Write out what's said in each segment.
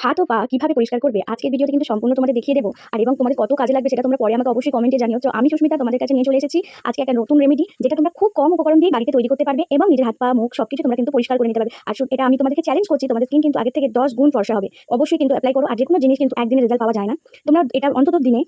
হাত ও পা কিভাবে পরিষ্কার করবে আজকের ভিডিওতে কিন্তু সম্পূর্ণ তোমাদের দেখিয়ে দেবো। আর এবং তোমাদের কত কাজে লাগবে সেটা তোমরা পরে আমাকে অবশ্যই কমেন্টে জানিও। তো আমি সুস্মিতা তোমাদের কাছে নিয়ে চলে এসেছি আজকে একটা নতুন রেমেডি, যেটা তোমরা খুব কম উপকরণ দিয়ে বাড়িতে তৈরি করতে পারবে এবং নিজের হাত পা মুখ সবকিছু তোমরা কিন্তু পরিষ্কার করে নিতে পারবে। আর এটা আমি তোমাদেরকে চ্যালেঞ্জ করছি, তোমাদের স্কিন কিন্তু আগের থেকে 10 গুণ ফর্সা হবে। অবশ্যই কিন্তু অ্যাপ্লাই করো। আর যে কোনো জিনিস কিন্তু একদিনে রেজাল্ট পাওয়া যায় না। তোমরা এটা অন্তত দিনে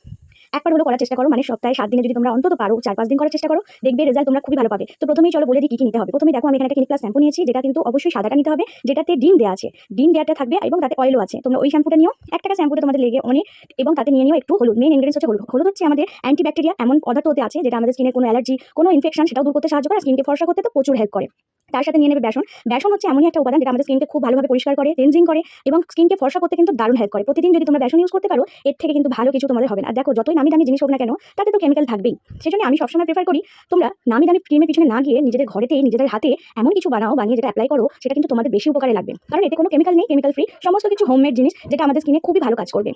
একবার হলো করার চেষ্টা করো, মানে সপ্তাহে 7 দিনে যদি তোমরা অন্তত পারো 4-5 দিন করার চেষ্টা করো, দেখবে রেজাল্ট তোমরা খুবই ভালো পাবে। তো প্রথমেই চলো বলে দিই কি নিতে হবে। প্রথমে দেখো আমি এখানে একটা ক্লিনিক প্লাস শ্যাম্পু নিয়েছি, যেটা কিন্তু অবশ্যই সাদাটা নিতে হবে, যেটাতে ডিম দেওয়া আছে, ডিম দেওয়াটা থাকবে এবং তাতে অয়েলও আছে। তোমরা ওই শ্যাম্পুটা নিও, 1 টাকা শ্যাম্পুটা তোমাদের লেগে অনেক। এবং তাতে নিয়ে নিও একটু হলুদ। মেইন ইনগ্রেডিয়েন্টস হচ্ছে হলুদ। হলুদ হচ্ছে আমাদের অ্যান্টিব্যাকটেরিয়া এমন পদার্থ হতে আছে, যেটা আমাদের স্কিনের কোনো অ্যালার্জি, কোনো ইনফেকশন সেটাও দূর করতে সাহায্য করে, স্কিনকে ফর্সা করতে তো প্রচুর হেল্প করে। তার সাথে নিয়ে নেবে বেসন। বেসন হচ্ছে এমনই একটা উপাদান যেটা আমাদের স্কিনকে খুব ভালোভাবে পরিষ্কার করে, ক্লিনজিং করে এবং স্কিনকে ফর্সা করতে কিন্তু দারুণ হেল্প করে। প্রতিদিন যদি তোমরা বেসন ইউজ করতে পারো, এর থেকে কিন্তু ভালো কিছু তোমাদের হবে না। আর দেখো যতই নামি দামি জিনিস হোক না কেন, তাতে তো কেমিক্যাল থাকবেই। সেজন্য আমি সবসময় প্রেফার করি তোমরা নামি দামি ক্রিমের পিছনে না গিয়ে নিজেদের ঘরেতেই নিজেদের হাতে এমন কিছু বানিয়ে যেটা অ্যাপ্লাই করো, সেটা কিন্তু তোমাদের বেশি উপকারে লাগবে। কারণ এতে কোনো কেমিক্যাল নেই, কেমিক্যাল ফ্রি, সমস্ত কিছু হোমমেড জিনিস, যেটা আমাদের স্কিনে খুবই ভালো কাজ করবে।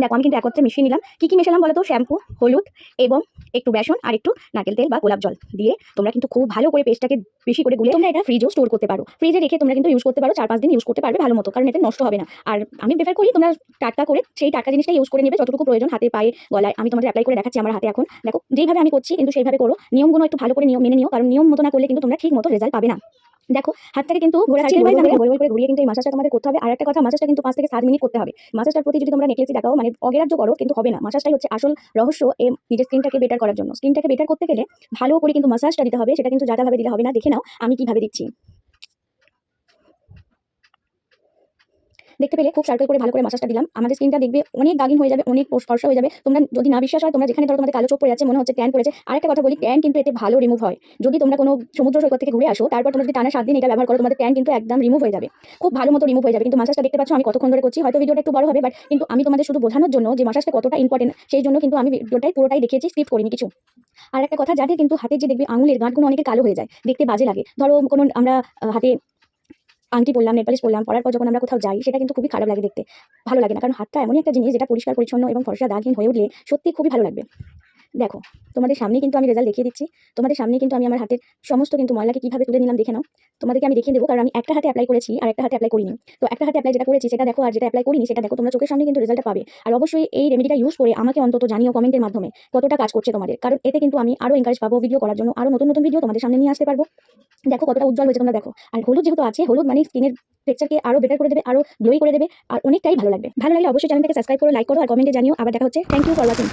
দেখো আমি কিন্তু একত্রে মিশিয়ে নিলাম। কি মেশালাম বলো তো? শ্যাম্পু, হলুদ এবং একটু বেসন আর একটু নারকেল তেল বা গোলাপ জল দিয়ে তোমরা কিন্তু খুব ভালো করে পেস্টটাকে বেশি করে গুলে তোমরা এটা ফ্রিজেও স্টোর করতে পারো। ফ্রিজে রেখে তোমরা কিন্তু ইউজ করতে পারো, 4-5 দিন ইউজ করতে পারবে ভালো মতো, কারণ এটা নষ্ট হবে না। আর আমি প্রেফার করি তোমরা টাটকা করে সেই টাটকা জিনিসটা ইউজ করে নেবে যতটুকু প্রয়োজন, হাতে পায়ে গলায়। আমি তোমাদের অ্যাপ্লাই করে দেখাচ্ছি আমার হাতে এখন। দেখো যেইভাবে আমি করছি কিন্তু সেইভাবে করো, নিয়মগুলো একটু ভালো করে মেনে নিও, কারণ নিয়ম মতো না করলে কিন্তু তোমরা ঠিক মতো রেজাল্ট পাবে না। দেখো হাতটাকে কিন্তু গোল করে ঘুরিয়ে কিন্তু এই মাসাজটা তোমাদের করতে হবে। আর একটা কথা, মাসাজটা কিন্তু 5 থেকে 7 মিনিট করতে হবে। মাসাজটার প্রতি যদি তোমরা নেকলেসি দেখাও, মানে অগ্রাহ্য করো, কিন্তু হবে না। মাসাজটাই হচ্ছে আসল রহস্য এই নিজের স্কিনটাকে বেটার করার জন্য। স্কিনটাকে বেটার করতে গেলে ভালো করে কিন্তু মাসাজটা দিতে হবে, সেটা কিন্তু যাভাবে দিলে হবে না। দেখে নাও আমি কিভাবে দিচ্ছি। দেখতে পেলে খুব সার্কেল করে ভালো করে মাসাজটা দিলাম। আমাদের স্কিনটা দেখবে অনেক দাগিন হয়ে যাবে, অনেক ফর্সা হয়ে যাবে। তোমরা যদি না বিশ্বাস হয়, তোমরা যেখানে ধরো তোমাদের কালো চোখ পড়ে যাচ্ছে, মনে হচ্ছে ট্যান পড়েছে, আরেকটা কথা বলি, ট্যান কিন্তু এতে ভালো রিমুভ হয়। যদি তোমরা কোনো সমুদ্র সৈকত থেকে ঘুরে আসো, তারপর তোমরা যদি টানা 7 দিন এটা ব্যবহার করো, তোমাদের ট্যান কিন্তু একদম রিমুভ হয়ে যাবে, খুব ভালো মতো রিমুভ হয়ে যাবে। কিন্তু মাসাজটা দেখতে পাচ্ছ আমি কতক্ষণ ধরে করছি। হয়তো ভিডিওটা একটু বড় হবে, বাট কিন্তু আমি তোমাদের শুধু বোঝানোর জন্য যে মাসাজটা কতটা ইম্পর্টেন্ট, সেই জন্য কিন্তু আমি ভিডিওটাই পুরোটাই দেখিয়েছি, স্কিপ করিনি কিছু। আর একটা কথা, যাদের কিন্তু হাতের যে দেখবে আঙুলের গাঁটগুলো অনেকে কালো হয়ে যায়, দেখতে বাজে লাগে। ধরো কোনো আমরা হাতে আংটি পরলাম, নেল পালিশ পরলাম, পরার পর যখন আমরা কোথাও যাই, সেটা কিন্তু খুবই খারাপ লাগে দেখতে, ভালো লাগে না। কারণ হাতটা এমনই একটা জিনিস যেটা পরিষ্কার পরিচ্ছন্ন এবং ফর্সা দাগহীন হয়ে উঠলে সত্যি খুবই ভালো লাগবে। দেখো তোমাদের সামনেই কিন্তু আমি রেজাল্ট দেখিয়ে দিচ্ছি। তোমাদের সামনেই কিন্তু আমি আমার হাতের সমস্ত কিন্তু ময়লাকে কিভাবে তুলে নিলাম দেখে নাও। তোমাদেরকে আমি দেখিয়ে দেবো, কারণ আমি একটা হাতে অ্যাপ্লাই করেছি আর একটা হাতে অ্যাপ্লাই করিনি। তো একটা হাতে অ্যাপ্লাই যেটা করেছি সেটা দেখো, আর যেটা অ্যাপ্লাই করিনি সেটা দেখো। তোমরা চোখের সামনে কিন্তু রেজাল্টটা পাবে। আর অবশ্যই এই রেমেডিটা ইউজ করে আমাকে অন্তত জানিও কমেন্টের মাধ্যমে কতটা কাজ করছে তোমাদের, কারণ এতে কিন্তু আমি আরো এনকারেজ পাবো ভিডিও করার জন্য, আরো নতুন নতুন ভিডিও তোমাদের সামনে নিয়ে আসতে পারবো। দেখো কতটা উজ্জ্বল হয়েছে তোমরা দেখো। আর হলুদ যেহেতু আছে, হলুদ মানে স্কিনের টেক্সচারকে আরো বেটার করে দেবে, আরো গ্লোই করে দেবে, আর অনেকটাই ভালো লাগবে। ভালো লাগলে অবশ্যই চ্যানেলটাকে সাবস্ক্রাইব করো, লাইক করো আর কমেন্টে জানিও। আবার দেখা হচ্ছে। Thank you for watching.